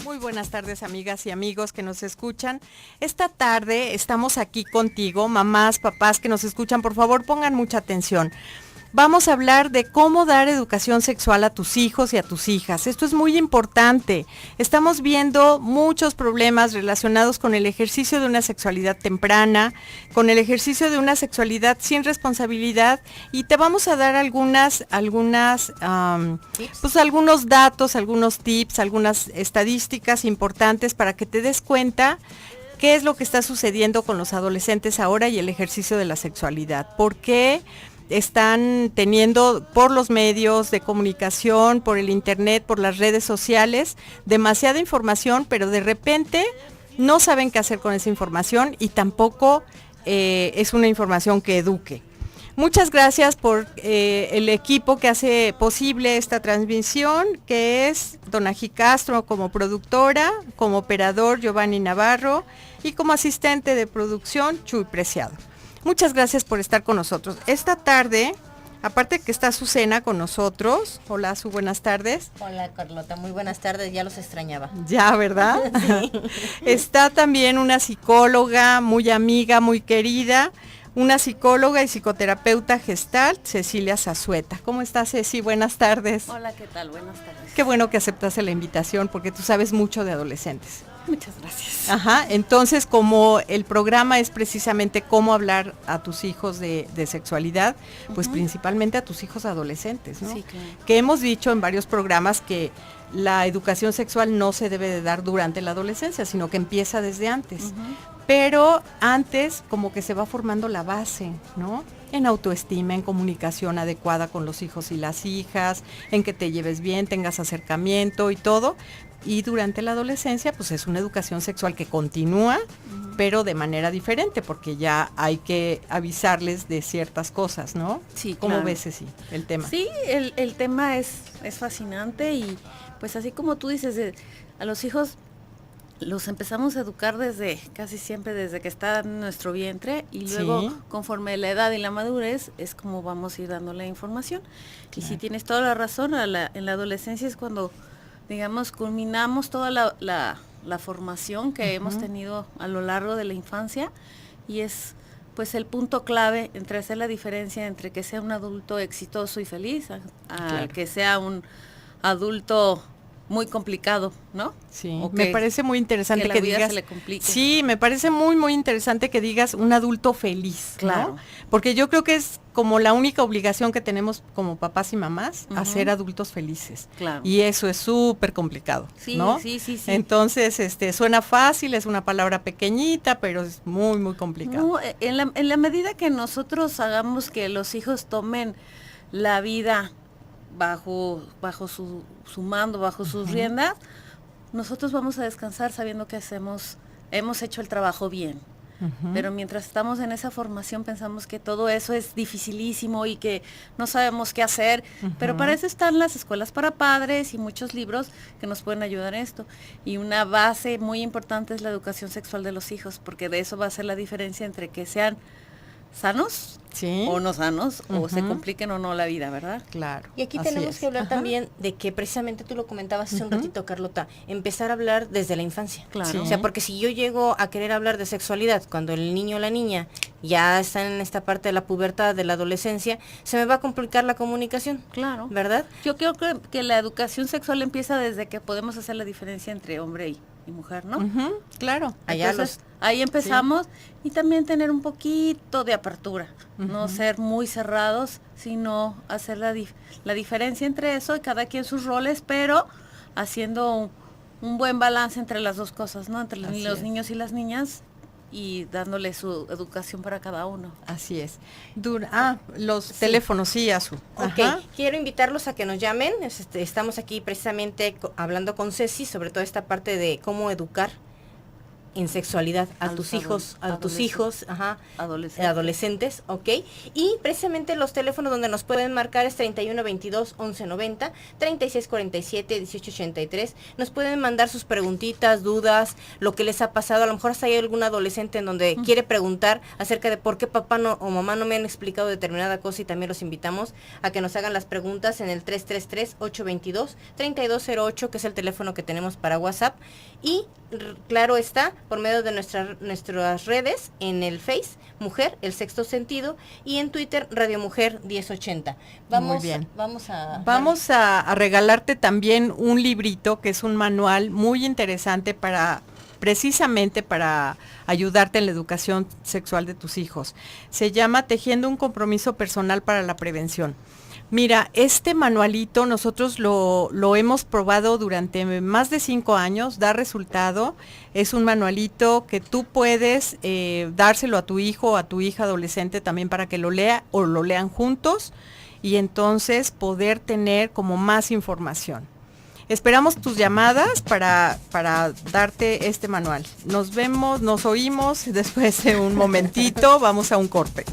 Muy buenas tardes, amigas y amigos que nos escuchan. Esta tarde estamos aquí contigo, mamás, papás que nos escuchan, por favor pongan mucha atención. Vamos a hablar de cómo dar educación sexual a tus hijos y a tus hijas. Esto es muy importante. Estamos viendo muchos problemas relacionados con el ejercicio de una sexualidad temprana, con el ejercicio de una sexualidad sin responsabilidad, y te vamos a dar algunos datos, algunos tips, algunas estadísticas importantes para que te des cuenta qué es lo que está sucediendo con los adolescentes ahora y el ejercicio de la sexualidad. ¿Por qué están teniendo, por los medios de comunicación, por el internet, por las redes sociales, demasiada información, pero de repente no saben qué hacer con esa información y tampoco es una información que eduque? Muchas gracias por el equipo que hace posible esta transmisión, que es Donají Castro como productora, como operador Giovanni Navarro y como asistente de producción Chuy Preciado. Muchas gracias por estar con nosotros. Esta tarde, aparte que está Azucena con nosotros. Hola, Azu, buenas tardes. Hola, Carlota, muy buenas tardes, ya los extrañaba. Ya, ¿verdad? Sí. Está también una psicóloga muy amiga, muy querida, una psicóloga y psicoterapeuta gestalt, Cecilia Zazueta. ¿Cómo estás, Ceci? Buenas tardes. Hola, ¿qué tal? Buenas tardes. Qué bueno que aceptaste la invitación porque tú sabes mucho de adolescentes. Muchas gracias. Ajá, entonces como el programa es precisamente cómo hablar a tus hijos de sexualidad, pues principalmente a tus hijos adolescentes, ¿no? Sí, claro. Que hemos dicho en varios programas que la educación sexual no se debe de dar durante la adolescencia, sino que empieza desde antes. Pero antes como que se va formando la base, ¿no? En autoestima, en comunicación adecuada con los hijos y las hijas, en que te lleves bien, tengas acercamiento y todo. Y durante la adolescencia, pues es una educación sexual que continúa, pero de manera diferente, porque ya hay que avisarles de ciertas cosas, ¿no? Sí, ¿Cómo claro. ves, Ceci, el tema? Sí, el tema es fascinante y pues así como tú dices, a los hijos los empezamos a educar casi siempre desde que está en nuestro vientre y luego Sí. conforme la edad y la madurez es como vamos a ir dando la información. Y Claro. si tienes toda la razón, en la adolescencia es cuando, digamos, culminamos toda la formación que hemos tenido a lo largo de la infancia y es pues el punto clave entre hacer la diferencia entre que sea un adulto exitoso y feliz a Claro. que sea un adulto muy complicado, ¿no? Sí, O me que- parece muy interesante que la que vida digas, se le complique. sí, me parece muy, muy interesante que digas un adulto feliz, ¿no? Claro. Porque yo creo que es como la única obligación que tenemos como papás y mamás, Ujú. hacer adultos felices. Claro. Y eso es súper complicado, Sí, ¿no? sí. Entonces, suena fácil, es una palabra pequeñita, pero es muy, muy complicado. No, en la medida que nosotros hagamos que los hijos tomen la vida bajo su mando, bajo sus riendas, nosotros vamos a descansar sabiendo que hemos hecho el trabajo bien. Ujú. Pero mientras estamos en esa formación pensamos que todo eso es dificilísimo y que no sabemos qué hacer, pero para eso están las escuelas para padres y muchos libros que nos pueden ayudar en esto. Y una base muy importante es la educación sexual de los hijos, porque de eso va a ser la diferencia entre que sean sanos Sí, o no sanos, o se Ujú. compliquen o no la vida, ¿verdad? claro. Y aquí así tenemos es. que hablar Ajá. también de que precisamente tú lo comentabas hace un Ujú. ratito, Carlota, empezar a hablar desde la infancia. Claro. Sí. O sea, porque si yo llego a querer hablar de sexualidad cuando el niño o la niña ya están en esta parte de la pubertad, de la adolescencia, se me va a complicar la comunicación, Claro. ¿verdad? Yo creo que la educación sexual empieza desde que podemos hacer la diferencia entre hombre y mujer, ¿no? Ujú, claro. Allá Entonces, ahí empezamos y también tener un poquito de apertura, no ser muy cerrados, sino hacer la diferencia entre eso y cada quien sus roles, pero haciendo un buen balance entre las dos cosas, ¿no? Entre Así los es. niños y las niñas y dándole su educación para cada uno. Así es. Los teléfonos, sí, Azu. Ok, Ajá. quiero invitarlos a que nos llamen. Estamos aquí precisamente hablando con Ceci sobre toda esta parte de cómo educar en sexualidad a tus hijos, adolescentes, ¿ok? Y precisamente los teléfonos donde nos pueden marcar es 3122 1190, 3647 1883. Nos pueden mandar sus preguntitas, dudas, lo que les ha pasado. A lo mejor hasta hay algún adolescente en donde quiere preguntar acerca de por qué papá o mamá no me han explicado determinada cosa, y también los invitamos a que nos hagan las preguntas en el 333-822-3208, que es el teléfono que tenemos para WhatsApp. Y claro está, por medio de nuestras redes, en el Face, Mujer, El Sexto Sentido, y en Twitter, Radio Mujer 1080. Muy bien. Vamos a regalarte también un librito, que es un manual muy interesante precisamente para ayudarte en la educación sexual de tus hijos. Se llama Tejiendo un compromiso personal para la prevención. Mira, este manualito nosotros lo hemos probado durante más de 5 años, da resultado. Es un manualito que tú puedes dárselo a tu hijo o a tu hija adolescente también para que lo lea o lo lean juntos, y entonces poder tener como más información. Esperamos tus llamadas para darte este manual. Nos oímos después de un momentito, vamos a un corte.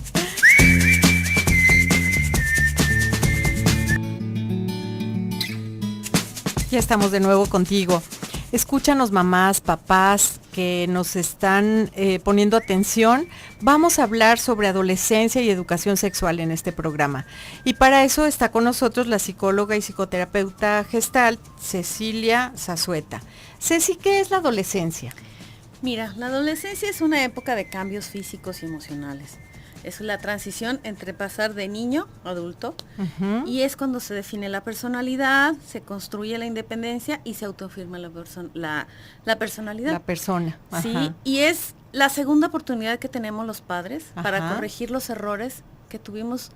Ya estamos de nuevo contigo. Escúchanos, mamás, papás que nos están poniendo atención. Vamos a hablar sobre adolescencia y educación sexual en este programa. Y para eso está con nosotros la psicóloga y psicoterapeuta Gestalt, Cecilia Zazueta. Ceci, ¿qué es la adolescencia? Mira, la adolescencia es una época de cambios físicos y emocionales. Es la transición entre pasar de niño a adulto, y es cuando se define la personalidad, se construye la independencia y se autoafirma la personalidad. La persona. Ajá. Sí, y es la segunda oportunidad que tenemos los padres para corregir los errores que tuvimos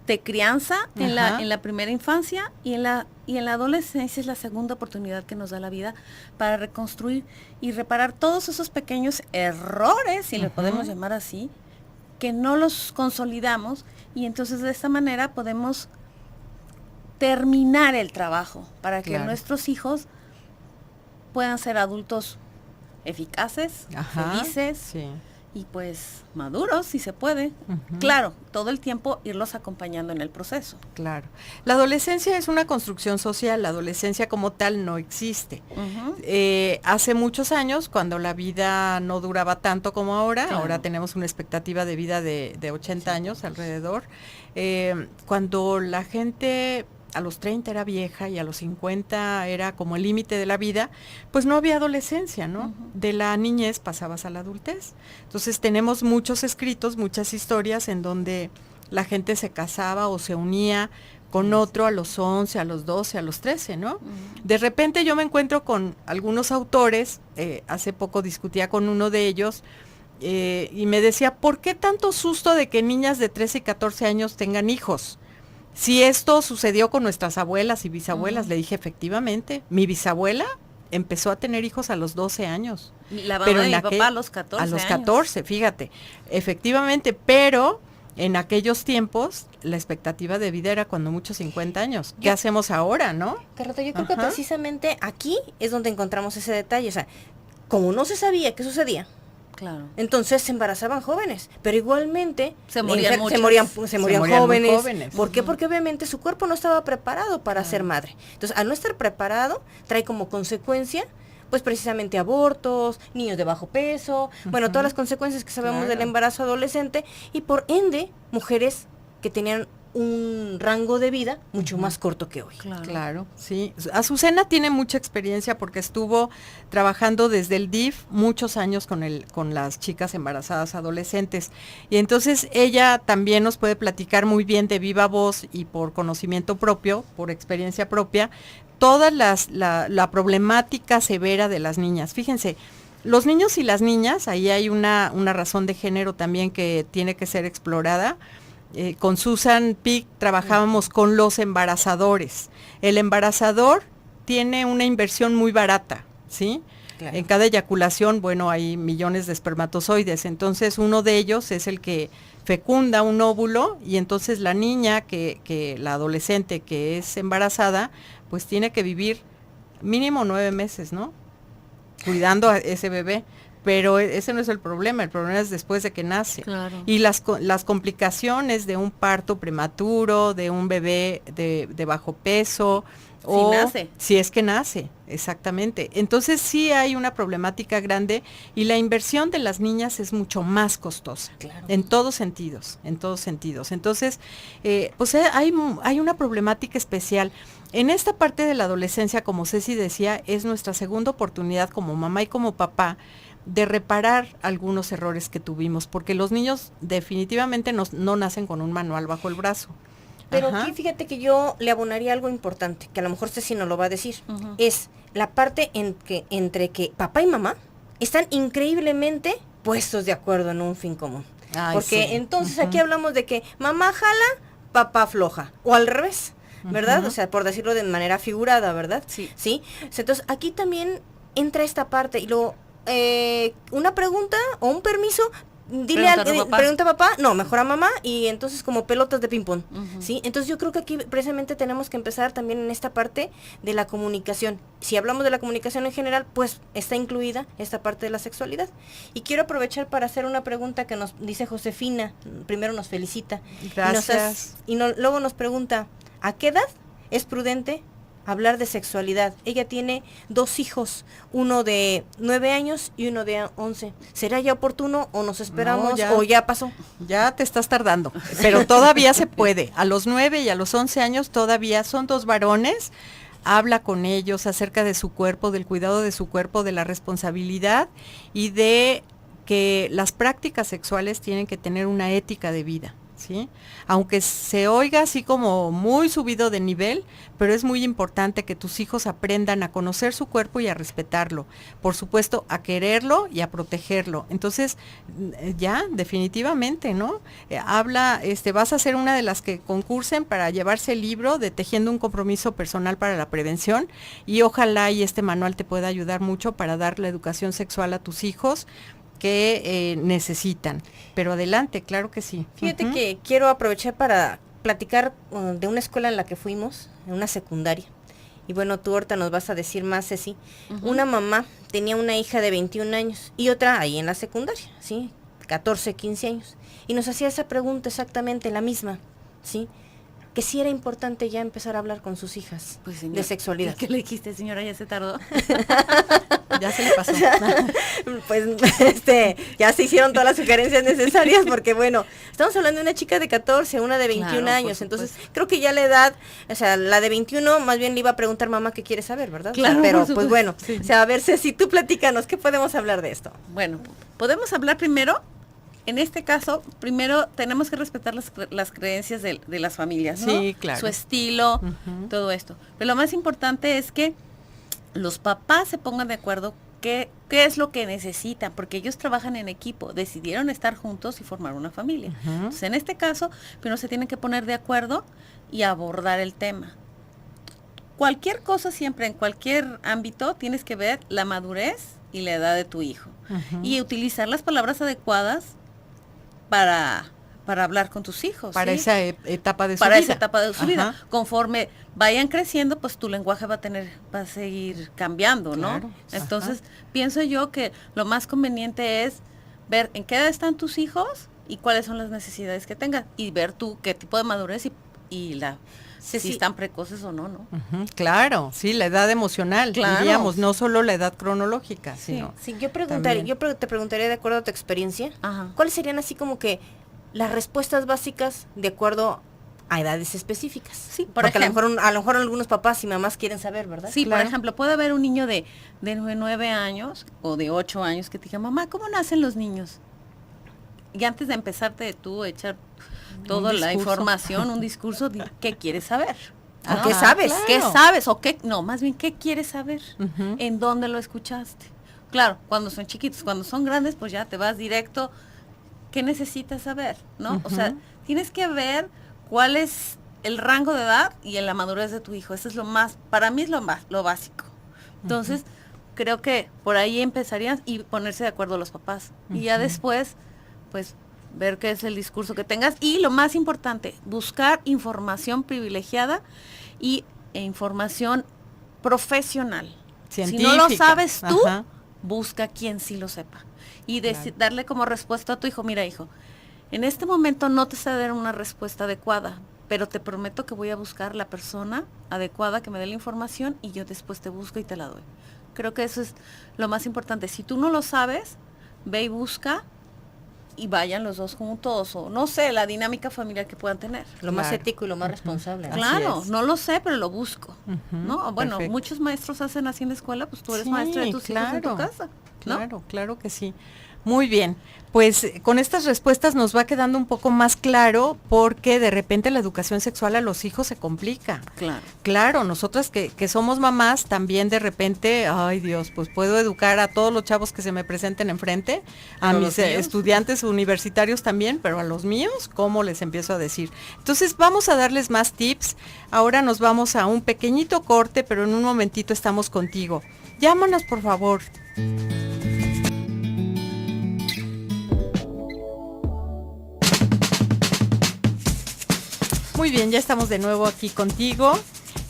de crianza en la primera infancia, y en la adolescencia es la segunda oportunidad que nos da la vida para reconstruir y reparar todos esos pequeños errores, si le podemos llamar así, que no los consolidamos, y entonces de esta manera podemos terminar el trabajo para que nuestros hijos puedan ser adultos eficaces, felices, y pues maduros, si se puede. Claro, todo el tiempo irlos acompañando en el proceso. Claro. La adolescencia es una construcción social, la adolescencia como tal no existe. Hace muchos años, cuando la vida no duraba tanto como ahora, ahora tenemos una expectativa de vida de 80 años alrededor, cuando la gente a los 30 era vieja y a los 50 era como el límite de la vida, pues no había adolescencia, ¿no? De la niñez pasabas a la adultez. Entonces tenemos muchos escritos, muchas historias en donde la gente se casaba o se unía con otro a los 11, a los 12, a los 13, ¿no? De repente yo me encuentro con algunos autores, hace poco discutía con uno de ellos, y me decía, ¿por qué tanto susto de que niñas de 13 y 14 años tengan hijos? Si esto sucedió con nuestras abuelas y bisabuelas, le dije, efectivamente, mi bisabuela empezó a tener hijos a los 12 años. La mamá de mi papá a los 14 A los 14, años. Fíjate, efectivamente, pero en aquellos tiempos la expectativa de vida era cuando mucho 50 años. ¿Qué hacemos ahora, no? Carlota, yo creo que precisamente aquí es donde encontramos ese detalle. O sea, como no se sabía qué sucedía, claro, entonces se embarazaban jóvenes, pero igualmente se morían jóvenes. ¿Por qué? Porque obviamente su cuerpo no estaba preparado para ser madre. Entonces, al no estar preparado, trae como consecuencia, pues precisamente abortos, niños de bajo peso, bueno, todas las consecuencias que sabemos del embarazo adolescente, y por ende, mujeres que tenían un rango de vida mucho más corto que hoy. Claro, sí. Azucena tiene mucha experiencia porque estuvo trabajando desde el DIF muchos años con las chicas embarazadas adolescentes, y entonces ella también nos puede platicar muy bien de viva voz y por conocimiento propio, por experiencia propia, toda la problemática severa de las niñas. Fíjense, los niños y las niñas, ahí hay una razón de género también que tiene que ser explorada. Con Susan Pick trabajábamos con los embarazadores. El embarazador tiene una inversión muy barata, ¿sí? Claro. En cada eyaculación, bueno, hay millones de espermatozoides, entonces uno de ellos es el que fecunda un óvulo, y entonces la niña, la adolescente que es embarazada, pues tiene que vivir mínimo 9 meses, ¿no? Cuidando a ese bebé. pero ese no es el problema es después de que nace. Claro. Y las complicaciones de un parto prematuro, de un bebé de bajo peso, o nace. si es que nace, exactamente. Entonces sí hay una problemática grande y la inversión de las niñas es mucho más costosa, Claro. en todos sentidos. Entonces, pues hay una problemática especial. En esta parte de la adolescencia, como Ceci decía, es nuestra segunda oportunidad como mamá y como papá de reparar algunos errores que tuvimos, porque los niños definitivamente no nacen con un manual bajo el brazo. Pero Ajá. aquí fíjate que yo le abonaría algo importante, que a lo mejor Ceci no lo va a decir, es la parte entre que papá y mamá están increíblemente puestos de acuerdo en un fin común. Ay, Porque sí. entonces aquí hablamos de que mamá jala, papá afloja, o al revés, ¿verdad? O sea, por decirlo de manera figurada, ¿verdad? Sí. ¿Sí? Entonces aquí también entra esta parte y luego una pregunta o un permiso, dile Pregunta a tu papá. pregunta a papá, no, mejor a mamá, y entonces como pelotas de ping pong, ¿sí? Entonces yo creo que aquí precisamente tenemos que empezar también en esta parte de la comunicación. Si hablamos de la comunicación en general, pues está incluida esta parte de la sexualidad. Y quiero aprovechar para hacer una pregunta que nos dice Josefina, primero nos felicita. Gracias. Luego nos pregunta, ¿a qué edad es prudente hablar de sexualidad? Ella tiene 2 hijos, uno de 9 años y uno de 11. ¿Será ya oportuno o nos esperamos No, ya. o ya pasó? Ya te estás tardando, pero todavía se puede. A los 9 y a los 11 años todavía son 2 varones. Habla con ellos acerca de su cuerpo, del cuidado de su cuerpo, de la responsabilidad y de que las prácticas sexuales tienen que tener una ética de vida, ¿sí? Aunque se oiga así como muy subido de nivel, pero es muy importante que tus hijos aprendan a conocer su cuerpo y a respetarlo, por supuesto a quererlo y a protegerlo. Entonces, ya definitivamente, ¿no? Vas a ser una de las que concursen para llevarse el libro de Tejiendo un compromiso personal para la prevención, y ojalá y este manual te pueda ayudar mucho para dar la educación sexual a tus hijos que necesitan. Pero adelante, claro que sí. Fíjate que quiero aprovechar para platicar de una escuela en la que fuimos, en una secundaria. Y bueno, tú ahorita nos vas a decir más, Ceci. Una mamá tenía una hija de 21 años y otra ahí en la secundaria, ¿sí? 14, 15 años. Y nos hacía esa pregunta exactamente la misma, ¿sí? Que sí era importante ya empezar a hablar con sus hijas Pues, señor, de sexualidad. ¿y qué le dijiste, señora? Ya se tardó. Ya se le pasó. Pues ya se hicieron todas las sugerencias necesarias porque bueno, estamos hablando de una chica de 14, una de 21 Claro, por años, entonces supuesto. creo que ya la edad, o sea, la de 21 más bien le iba a preguntar mamá qué quiere saber, ¿verdad? Claro, O sea, pero por pues supuesto, bueno, sí. o sea, a ver si tú platícanos, ¿qué podemos hablar de esto? Bueno, podemos hablar primero, en este caso, primero tenemos que respetar las creencias de las familias, ¿no? Sí, claro. Su estilo, todo esto. Pero lo más importante es que los papás se pongan de acuerdo qué es lo que necesitan, porque ellos trabajan en equipo, decidieron estar juntos y formar una familia. Entonces, en este caso, primero se tienen que poner de acuerdo y abordar el tema. Cualquier cosa siempre, en cualquier ámbito, tienes que ver la madurez y la edad de tu hijo. Y utilizar las palabras adecuadas para hablar con tus hijos. Para ¿sí? esa etapa de su Para vida. esa etapa de su Ajá. vida. Conforme vayan creciendo, pues tu lenguaje va a seguir cambiando, ¿no? Claro, Entonces, pienso yo que lo más conveniente es ver en qué edad están tus hijos y cuáles son las necesidades que tengan, y ver tú qué tipo de madurez si están precoces o no, ¿no? Claro, sí, la edad emocional, Claro. diríamos, no solo la edad cronológica, sino Sí, te preguntaría de acuerdo a tu experiencia, Ajá. ¿cuáles serían así como que las respuestas básicas de acuerdo a edades específicas? Sí, por Porque ejemplo. a lo mejor algunos papás y mamás quieren saber, ¿verdad? Sí, Claro. por ejemplo, puede haber un niño de 9 años o de 8 años que te diga, mamá, ¿cómo nacen los niños? Y antes de empezarte tú a echar toda la discurso. información, un discurso, ¿qué quieres saber? ¿O qué sabes? claro. ¿Qué sabes? O qué, no, más bien, ¿qué quieres saber? Ujú. ¿En dónde lo escuchaste? Claro, cuando son chiquitos, cuando son grandes, pues ya te vas directo. ¿Qué necesitas saber? ¿No? O sea, tienes que ver cuál es el rango de edad y la madurez de tu hijo. Eso es lo más, para mí es lo básico. Entonces, creo que por ahí empezarían y ponerse de acuerdo los papás. Y ya después, pues, ver qué es el discurso que tengas. Y lo más importante, buscar información privilegiada e información profesional. Si no lo Científica. sabes tú, Ajá. busca quien sí lo sepa. Y Claro. darle como respuesta a tu hijo, mira hijo, en este momento no te sé dar una respuesta adecuada, pero te prometo que voy a buscar la persona adecuada que me dé la información y yo después te busco y te la doy. Creo que eso es lo más importante. Si tú no lo sabes, ve y busca y vayan los dos juntos, o no sé, la dinámica familiar que puedan tener. Lo más Claro. ético y lo más responsable. Así Claro, es. no lo sé, pero lo busco. ¿No? Bueno, perfecto. muchos maestros hacen así en la escuela, pues tú eres Sí, maestra de tus hijos en tu claro, casa, ¿no? Claro, claro que sí. Muy bien, pues con estas respuestas nos va quedando un poco más claro porque de repente la educación sexual a los hijos se complica. Claro. Claro, nosotras que somos mamás también de repente, ay Dios, pues puedo educar a todos los chavos que se me presenten enfrente, a ¿A mis los míos? estudiantes universitarios también, pero a los míos, ¿cómo les empiezo a decir? Entonces vamos a darles más tips. Ahora nos vamos a un pequeñito corte, pero en un momentito estamos contigo. Llámanos por favor. Muy bien, ya estamos de nuevo aquí contigo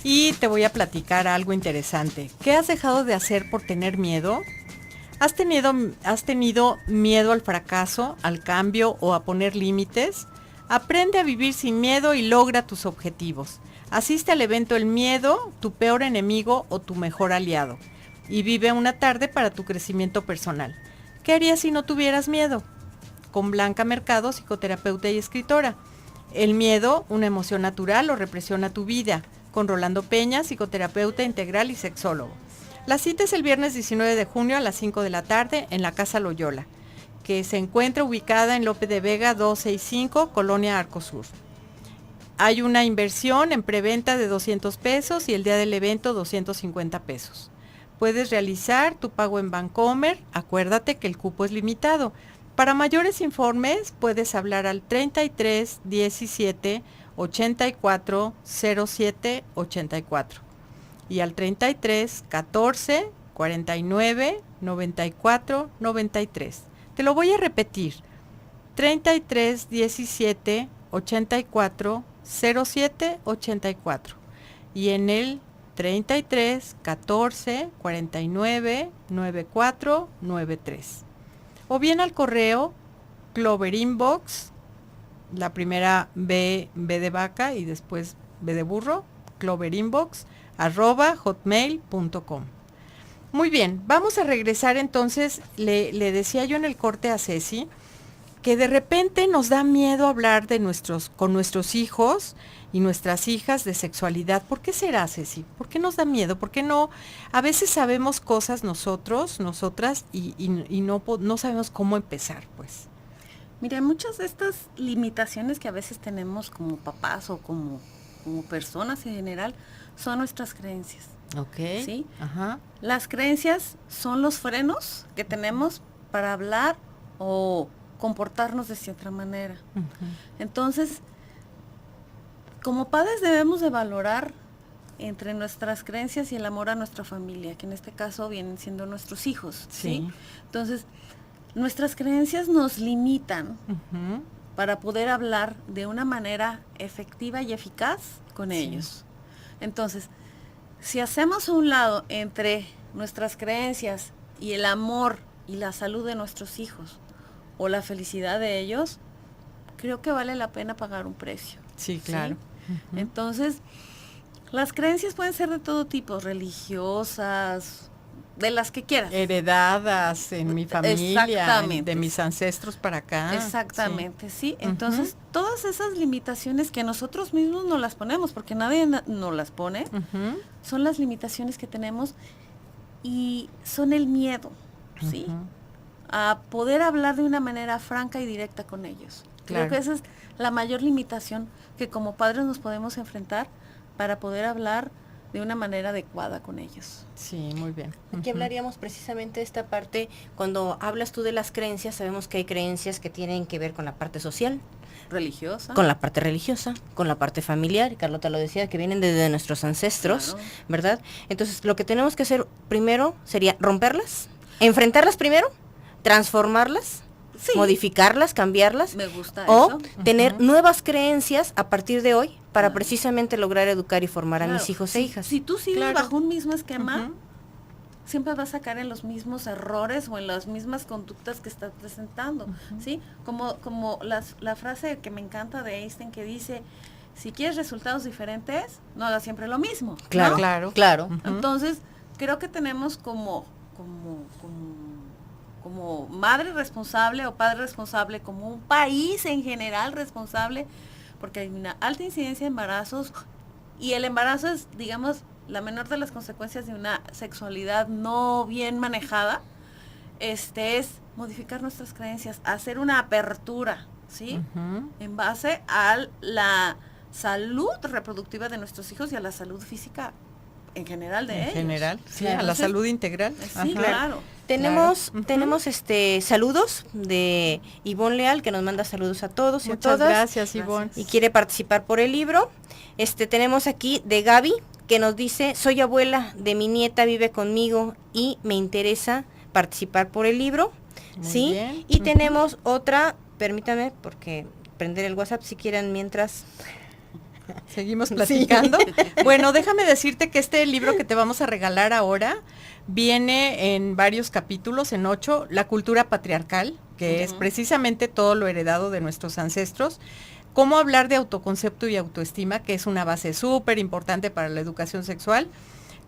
y te voy a platicar algo interesante. ¿Qué has dejado de hacer por tener miedo? ¿Has tenido miedo al fracaso, al cambio o a poner límites? Aprende a vivir sin miedo y logra tus objetivos. Asiste al evento El Miedo, tu peor enemigo o tu mejor aliado. Y vive una tarde para tu crecimiento personal. ¿Qué harías si no tuvieras miedo? Con Blanca Mercado, psicoterapeuta y escritora. El miedo, una emoción natural o represión a tu vida. Con Rolando Peña, psicoterapeuta integral y sexólogo. La cita es el viernes 19 de junio a las 5 de la tarde en la Casa Loyola, que se encuentra ubicada en Lope de Vega 265, Colonia Arcosur. Hay una inversión en preventa de 200 pesos y el día del evento 250 pesos. Puedes realizar tu pago en Bancomer, acuérdate que el cupo es limitado. Para mayores informes puedes hablar al 33 17 84 07 84 y al 33 14 49 94 93. Te lo voy a repetir. 33 17 84 07 84 y en el 33 14 49 94 93. O bien al correo Clover Inbox, la primera B de vaca y después B de burro, cloverinbox@hotmail.com. Muy bien, vamos a regresar entonces. Le decía yo en el corte a Ceci que de repente nos da miedo hablar con nuestros hijos y nuestras hijas de sexualidad. ¿Por qué será, Ceci? ¿Por qué nos da miedo? ¿Por qué no? A veces sabemos cosas nosotras, y no sabemos cómo empezar, pues. Mira, muchas de estas limitaciones que a veces tenemos como papás o como personas en general son nuestras creencias. Ok. ¿Sí? Ajá. Las creencias son los frenos que tenemos para hablar o comportarnos de cierta manera. Uh-huh. Entonces, como padres debemos de valorar entre nuestras creencias y el amor a nuestra familia, que en este caso vienen siendo nuestros hijos, ¿sí? Entonces, nuestras creencias nos limitan Uh-huh. para poder hablar de una manera efectiva y eficaz con Sí. ellos. Entonces, si hacemos a un lado entre nuestras creencias y el amor y la salud de nuestros hijos o la felicidad de ellos, creo que vale la pena pagar un precio. Sí, claro. Uh-huh. Entonces, las creencias pueden ser de todo tipo, religiosas, de las que quieras. Heredadas en mi familia, Exactamente. de mis ancestros para acá. Exactamente, sí. Ujú. Entonces, todas esas limitaciones que nosotros mismos nos las ponemos, porque nadie nos las pone, Sí. Uh-huh. son las limitaciones que tenemos y son el miedo, ¿sí? Ujú. A poder hablar de una manera franca y directa con ellos. Claro. Creo que esa es la mayor limitación que como padres nos podemos enfrentar para poder hablar de una manera adecuada con ellos. Sí, muy bien. Aquí hablaríamos precisamente de esta parte, cuando hablas tú de las creencias, sabemos que hay creencias que tienen que ver con la parte social, Religiosa. con la parte religiosa, con la parte familiar, y Carlota lo decía, que vienen desde nuestros ancestros, Claro. ¿verdad? Entonces, lo que tenemos que hacer primero sería romperlas, enfrentarlas primero, transformarlas, Sí. modificarlas, cambiarlas, Me gusta o eso. tener Ujú. nuevas creencias a partir de hoy para Claro. precisamente lograr educar y formar a mis Claro, hijos e si- hijas. Si tú sigues Claro. bajo un mismo esquema, Ujú. siempre vas a caer en los mismos errores o en las mismas conductas que estás presentando, ¿sí? Como la frase que me encanta de Einstein que dice, si quieres resultados diferentes, no hagas siempre lo mismo. Claro, ¿no? claro. Entonces, creo que tenemos como madre responsable o padre responsable, como un país en general responsable, porque hay una alta incidencia de embarazos y el embarazo es, digamos, la menor de las consecuencias de una sexualidad no bien manejada, es modificar nuestras creencias, hacer una apertura, ¿sí? En base a la salud reproductiva de nuestros hijos y a la salud física en general de ellos. En general, sí, claro. a la salud integral. Sí, claro. Tenemos saludos de Ivonne Leal, que nos manda saludos a todos y Muchas a todas. gracias, Ivonne. Y quiere participar por el libro. Tenemos aquí de Gaby, que nos dice, soy abuela de mi nieta, vive conmigo y me interesa participar por el libro. Muy ¿sí? bien. Y tenemos otra, permítame, porque prender el WhatsApp si quieren mientras... Seguimos platicando. Sí. Bueno, déjame decirte que este libro que te vamos a regalar ahora viene en varios capítulos, en 8, La cultura patriarcal, que es precisamente todo lo heredado de nuestros ancestros. Cómo hablar de autoconcepto y autoestima, que es una base súper importante para la educación sexual.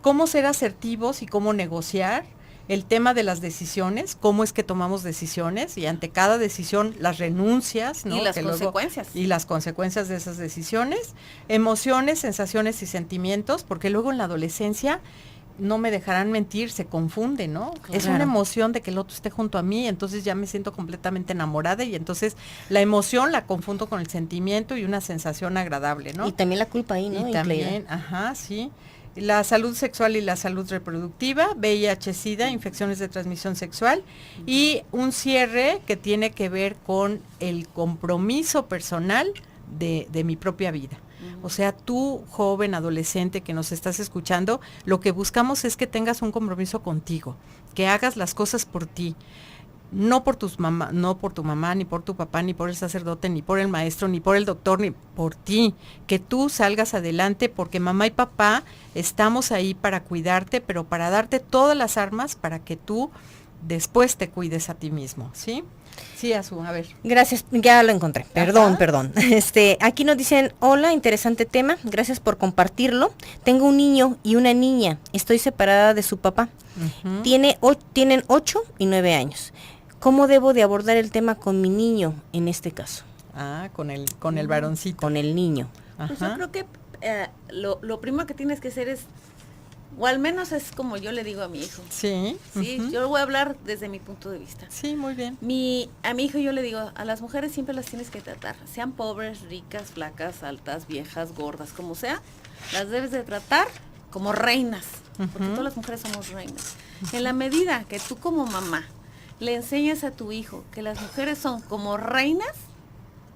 Cómo ser asertivos y cómo negociar. El tema de las decisiones, cómo es que tomamos decisiones y ante cada decisión las renuncias, ¿no? Y las consecuencias. Y las consecuencias de esas decisiones, emociones, sensaciones y sentimientos, porque luego en la adolescencia, no me dejarán mentir, se confunde, ¿no? Claro. Es una emoción de que el otro esté junto a mí, entonces ya me siento completamente enamorada y entonces la emoción la confundo con el sentimiento y una sensación agradable, ¿no? Y también la culpa ahí, ¿no? Y también, sí. La salud sexual y la salud reproductiva, VIH-Sida, infecciones de transmisión sexual y un cierre que tiene que ver con el compromiso personal de mi propia vida. O sea, tú, joven, adolescente que nos estás escuchando, lo que buscamos es que tengas un compromiso contigo, que hagas las cosas por ti. No por tu mamá, ni por tu papá, ni por el sacerdote, ni por el maestro, ni por el doctor, ni por ti. Que tú salgas adelante porque mamá y papá estamos ahí para cuidarte, pero para darte todas las armas para que tú después te cuides a ti mismo, ¿sí? Sí, Azu, a ver. Gracias, ya lo encontré. Perdón. Aquí nos dicen, hola, interesante tema, gracias por compartirlo. Tengo un niño y una niña, estoy separada de su papá. Tienen 8 y 9 años. ¿Cómo debo de abordar el tema con mi niño en este caso? Con el varoncito. Con el niño. Pues yo creo que lo primero que tienes que hacer es, o al menos es como yo le digo a mi hijo. Sí. Sí, yo voy a hablar desde mi punto de vista. Sí, muy bien. A mi hijo yo le digo, a las mujeres siempre las tienes que tratar, sean pobres, ricas, flacas, altas, viejas, gordas, como sea, las debes de tratar como reinas, porque todas las mujeres somos reinas. En la medida que tú como mamá le enseñas a tu hijo que las mujeres son como reinas,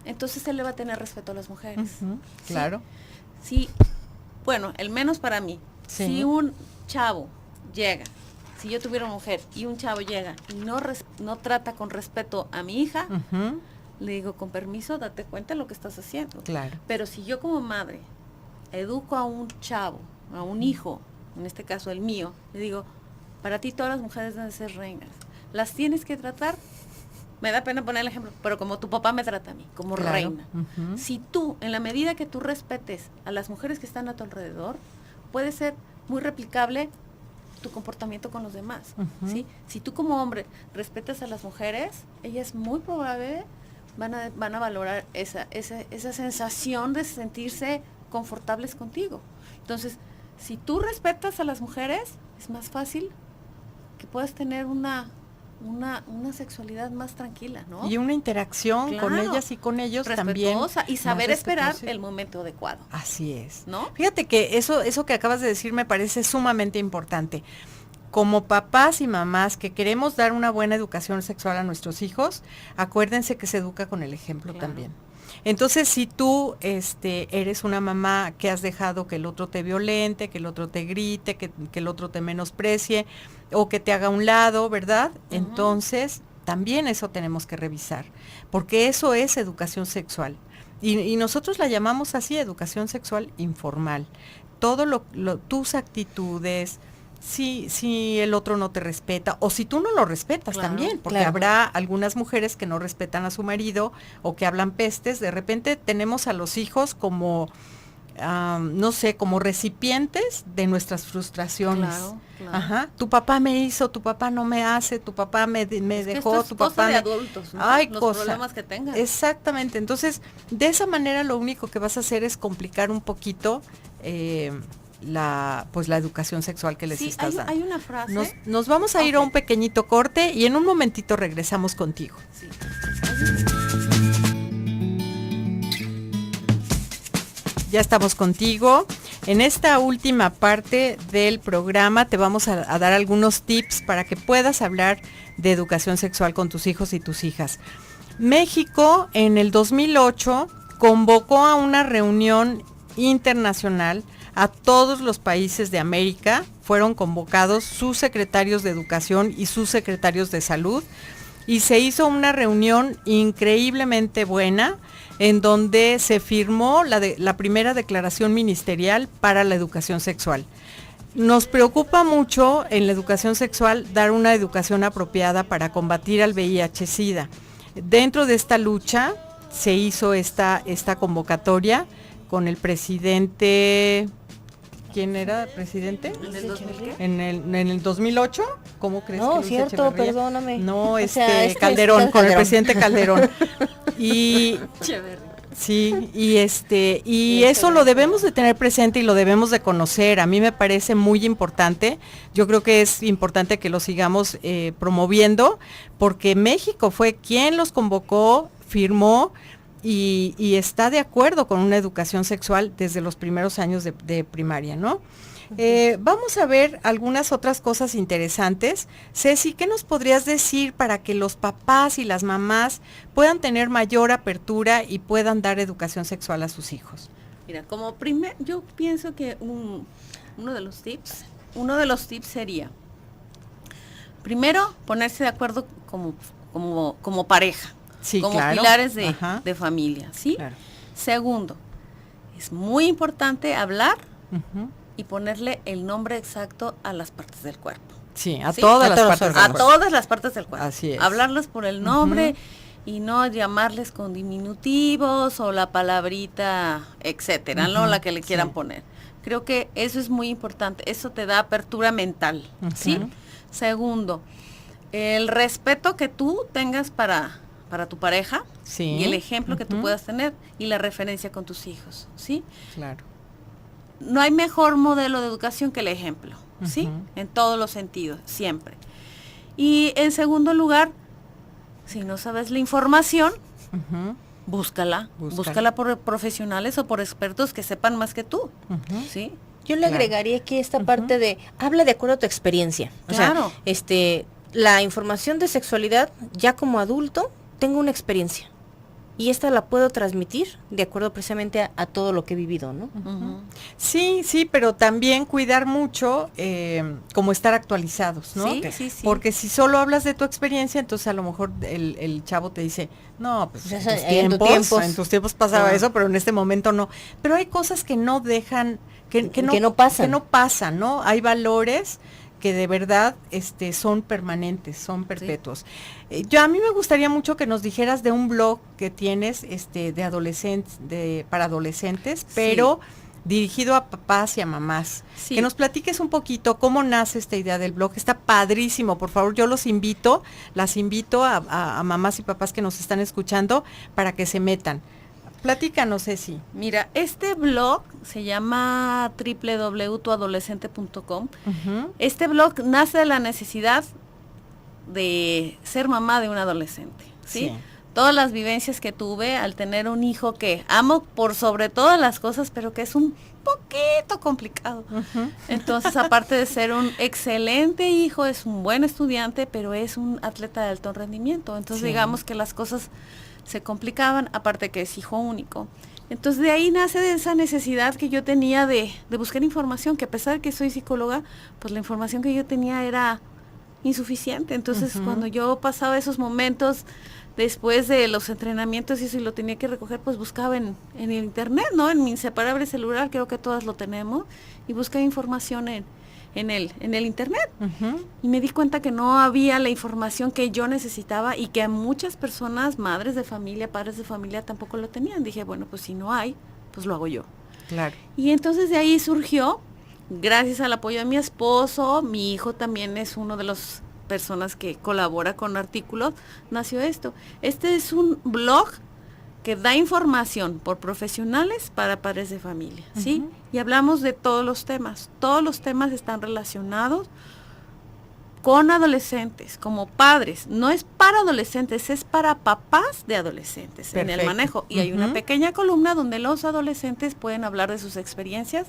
entonces él le va a tener respeto a las mujeres. Claro. Sí, bueno, el menos para mí. Sí. Si un chavo llega, si yo tuviera una mujer y un chavo llega y no trata con respeto a mi hija, le digo, con permiso, date cuenta de lo que estás haciendo. Claro. Pero si yo como madre educo a un chavo, a un hijo, en este caso el mío, le digo, para ti todas las mujeres deben ser reinas. Las tienes que tratar, me da pena poner el ejemplo, pero como tu papá me trata a mí, como reina. Si tú, en la medida que tú respetes a las mujeres que están a tu alrededor, puede ser muy replicable tu comportamiento con los demás, ¿sí? Si tú como hombre respetas a las mujeres, ellas muy probable van a valorar esa sensación de sentirse confortables contigo. Entonces, si tú respetas a las mujeres, es más fácil que puedas tener una sexualidad más tranquila, ¿no? Y una interacción con ellas y con ellos también. Y saber esperar el momento adecuado. Así es. ¿No? Fíjate que eso que acabas de decir me parece sumamente importante. Como papás y mamás que queremos dar una buena educación sexual a nuestros hijos, acuérdense que se educa con el ejemplo también. Entonces, si tú eres una mamá que has dejado que el otro te violente, que el otro te grite, que el otro te menosprecie o que te haga a un lado, ¿verdad? Entonces, también eso tenemos que revisar, porque eso es educación sexual. Y nosotros la llamamos así, educación sexual informal. Todo tus actitudes, si el otro no te respeta o si tú no lo respetas también, porque habrá algunas mujeres que no respetan a su marido o que hablan pestes. De repente tenemos a los hijos como no sé, como recipientes de nuestras frustraciones. Ajá, tu papá me hizo, tu papá no me hace, tu papá me dejó, tu papá de adultos, ¿no? Ay, los problemas que tengan. Exactamente. Entonces, de esa manera lo único que vas a hacer es complicar un poquito la educación sexual que les estás dando. Hay una frase. Nos vamos a ir a un pequeñito corte y en un momentito regresamos contigo. Sí. Ya estamos contigo. En esta última parte del programa te vamos a dar algunos tips para que puedas hablar de educación sexual con tus hijos y tus hijas. México en el 2008 convocó a una reunión internacional a todos los países de América. Fueron convocados sus secretarios de educación y sus secretarios de salud y se hizo una reunión increíblemente buena en donde se firmó la primera declaración ministerial para la educación sexual. Nos preocupa mucho en la educación sexual dar una educación apropiada para combatir al VIH-Sida. Dentro de esta lucha se hizo esta convocatoria con el presidente. ¿Quién era presidente? ¿En el 2008? ¿Cómo crees? No, que cierto, perdóname. No, Calderón, con el presidente Calderón. Y sí, y eso lo debemos de tener presente y lo debemos de conocer. A mí me parece muy importante. Yo creo que es importante que lo sigamos promoviendo, porque México fue quien los convocó, firmó y está de acuerdo con una educación sexual desde los primeros años de primaria, ¿no? Vamos a ver algunas otras cosas interesantes. Ceci, ¿qué nos podrías decir para que los papás y las mamás puedan tener mayor apertura y puedan dar educación sexual a sus hijos? Mira, yo pienso que uno de los tips sería, primero, ponerse de acuerdo como pareja. Sí, como claro. Pilares de familia, ¿sí? Claro. Segundo, es muy importante hablar Uh-huh. y ponerle el nombre exacto a las partes del cuerpo. Sí, a ¿Sí? todas las todos partes los del A cuerpo. todas las partes del cuerpo. Así es. Hablarles por el nombre y no llamarles con diminutivos o la palabrita, etcétera, ¿no? La que le quieran poner. Creo que eso es muy importante. Eso te da apertura mental, ¿sí? Segundo, el respeto que tú tengas para tu pareja y el ejemplo que tú puedas tener y la referencia con tus hijos, ¿sí? Claro. No hay mejor modelo de educación que el ejemplo, ¿sí? En todos los sentidos, siempre. Y en segundo lugar, si no sabes la información, búscala por profesionales o por expertos que sepan más que tú, ¿sí? Yo le agregaría aquí esta parte de, habla de acuerdo a tu experiencia. Claro. O sea, la información de sexualidad, ya como adulto, tengo una experiencia. Y esta la puedo transmitir de acuerdo precisamente a todo lo que he vivido, ¿no? Sí, pero también cuidar mucho como estar actualizados, ¿no? Sí. Porque si solo hablas de tu experiencia, entonces a lo mejor el chavo te dice, no, pues en tus tiempos pasaba eso, pero en este momento no. Pero hay cosas que no dejan, que no pasan, ¿no? Hay valores que de verdad son permanentes, son perpetuos. A mí me gustaría mucho que nos dijeras de un blog que tienes de adolescentes, para adolescentes, pero dirigido a papás y a mamás. Sí. Que nos platiques un poquito cómo nace esta idea del blog. Está padrísimo, por favor, yo las invito a mamás y papás que nos están escuchando para que se metan. Platícanos, Ceci. Mira, este blog se llama www.tuadolescente.com. Este blog nace de la necesidad de ser mamá de un adolescente, ¿sí? Todas las vivencias que tuve al tener un hijo que amo por sobre todas las cosas, pero que es un poquito complicado. Entonces, aparte de ser un excelente hijo, es un buen estudiante, pero es un atleta de alto rendimiento. Entonces, digamos que las cosas se complicaban, aparte que es hijo único. Entonces de ahí nace de esa necesidad que yo tenía de buscar información, que a pesar de que soy psicóloga, pues la información que yo tenía era insuficiente. Entonces cuando yo pasaba esos momentos después de los entrenamientos y eso, y lo tenía que recoger, pues buscaba en el internet, ¿no? En mi inseparable celular, creo que todas lo tenemos, y buscaba información en el internet. Y me di cuenta que no había la información que yo necesitaba y que a muchas personas, madres de familia, padres de familia, tampoco lo tenían. Dije, bueno, pues si no hay, pues lo hago yo. Claro. Y entonces de ahí surgió, gracias al apoyo de mi esposo, mi hijo también es uno de las personas que colabora con artículos, nació esto. Este es un blog que da información por profesionales para padres de familia, ¿sí? Y hablamos de todos los temas están relacionados con adolescentes, como padres. No es para adolescentes, es para papás de adolescentes. Perfecto. En el manejo. Y hay una pequeña columna donde los adolescentes pueden hablar de sus experiencias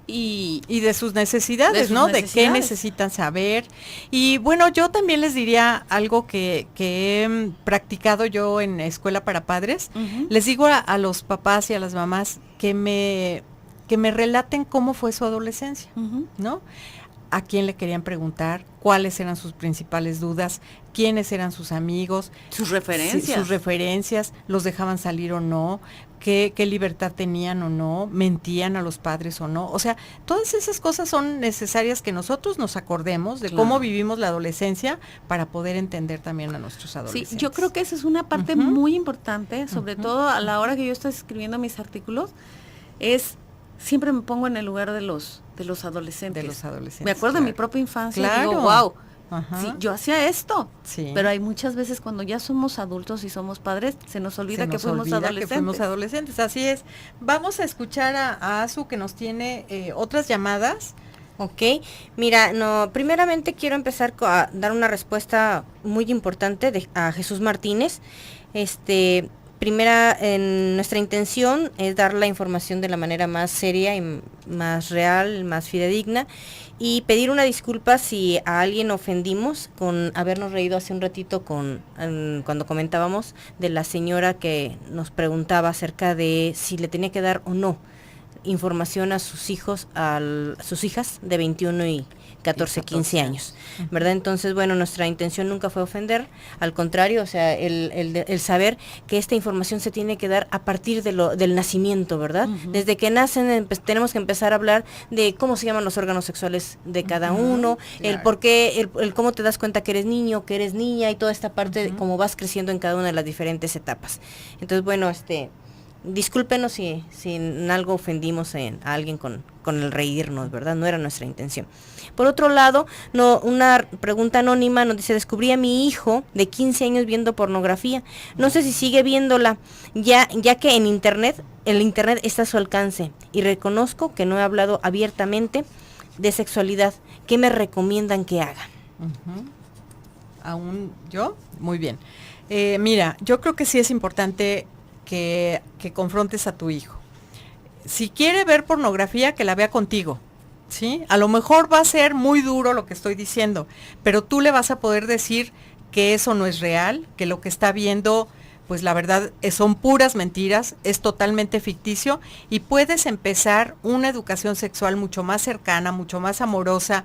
y de sus necesidades, ¿no? De qué necesitan saber. Y bueno, yo también les diría algo que he practicado yo en Escuela para Padres. Les digo a los papás y a las mamás que me relaten cómo fue su adolescencia, ¿no? A quién le querían preguntar, cuáles eran sus principales dudas, quiénes eran sus amigos, sus referencias, los dejaban salir o no, qué libertad tenían o no, mentían a los padres o no. O sea, todas esas cosas son necesarias que nosotros nos acordemos de cómo vivimos la adolescencia para poder entender también a nuestros adolescentes. Sí, yo creo que esa es una parte muy importante, sobre todo a la hora que yo estoy escribiendo mis artículos, siempre me pongo en el lugar de los adolescentes. Me acuerdo de mi propia infancia y digo, wow, sí, yo hacía esto. Sí. Pero hay muchas veces cuando ya somos adultos y somos padres, se nos olvida que fuimos adolescentes. Así es. Vamos a escuchar a Azu, que nos tiene otras llamadas. Ok, mira, primeramente quiero empezar a dar una respuesta muy importante a Jesús Martínez. Primera, nuestra intención es dar la información de la manera más seria y más real, más fidedigna, y pedir una disculpa si a alguien ofendimos con habernos reído hace un ratito cuando comentábamos de la señora que nos preguntaba acerca de si le tenía que dar o no información a sus hijos, sus hijas de 21 y 14, 15 años, ¿verdad? Entonces, bueno, nuestra intención nunca fue ofender, al contrario, o sea, el saber que esta información se tiene que dar a partir del nacimiento, ¿verdad? Desde que nacen tenemos que empezar a hablar de cómo se llaman los órganos sexuales de cada uno, el por qué, el cómo te das cuenta que eres niño, que eres niña, y toda esta parte de cómo vas creciendo en cada una de las diferentes etapas. Entonces, bueno, discúlpenos si en algo ofendimos a alguien con el reírnos, ¿verdad? No era nuestra intención. Por otro lado, una pregunta anónima nos dice: descubrí a mi hijo de 15 años viendo pornografía. No sé si sigue viéndola, ya que el internet está a su alcance, y reconozco que no he hablado abiertamente de sexualidad. ¿Qué me recomiendan que haga? ¿Aún yo? Muy bien. Mira, yo creo que sí es importante que confrontes a tu hijo. Si quiere ver pornografía, que la vea contigo, ¿sí? A lo mejor va a ser muy duro lo que estoy diciendo, pero tú le vas a poder decir que eso no es real, que lo que está viendo, pues la verdad, son puras mentiras, es totalmente ficticio, y puedes empezar una educación sexual mucho más cercana, mucho más amorosa,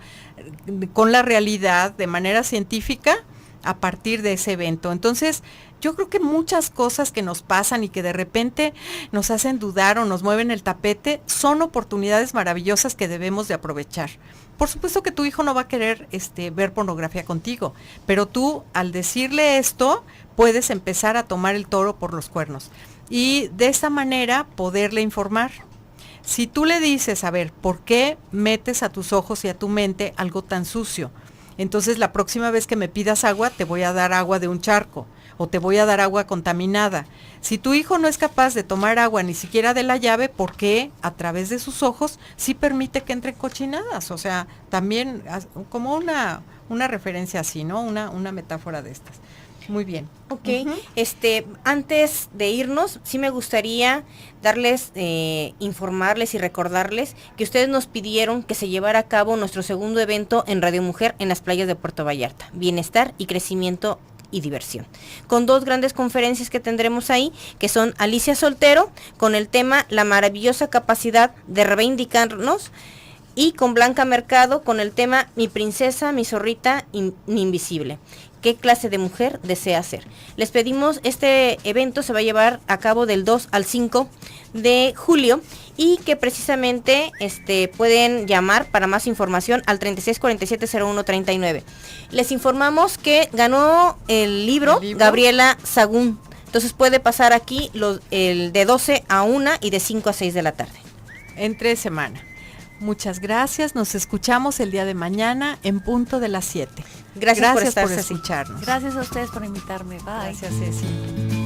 con la realidad, de manera científica, a partir de ese evento. Entonces, yo creo que muchas cosas que nos pasan y que de repente nos hacen dudar o nos mueven el tapete son oportunidades maravillosas que debemos de aprovechar. Por supuesto que tu hijo no va a querer ver pornografía contigo, pero tú, al decirle esto, puedes empezar a tomar el toro por los cuernos y de esta manera poderle informar. Si tú le dices, a ver, ¿por qué metes a tus ojos y a tu mente algo tan sucio? Entonces la próxima vez que me pidas agua, te voy a dar agua de un charco o te voy a dar agua contaminada. Si tu hijo no es capaz de tomar agua ni siquiera de la llave, ¿por qué a través de sus ojos sí permite que entren cochinadas? O sea, también como una referencia así, ¿no? Una metáfora de estas. Muy bien. Ok, antes de irnos, sí me gustaría darles, informarles y recordarles que ustedes nos pidieron que se llevara a cabo nuestro segundo evento en Radio Mujer en las playas de Puerto Vallarta, Bienestar y Crecimiento y Diversión, con 2 grandes conferencias que tendremos ahí, que son Alicia Soltero, con el tema La maravillosa capacidad de reivindicarnos, y con Blanca Mercado, con el tema Mi princesa, mi zorrita invisible. qué clase de mujer desea ser. Les pedimos, este evento se va a llevar a cabo del 2 al 5 de julio y que precisamente pueden llamar para más información al 3647-0139. Les informamos que ganó el libro Gabriela Sagún. Entonces puede pasar aquí el de 12 a 1 y de 5 a 6 de la tarde. Entre semana. Muchas gracias. Nos escuchamos el día de mañana en punto de las 7. Gracias por estar, escucharnos. Gracias a ustedes por invitarme. Bye. Gracias, Ceci.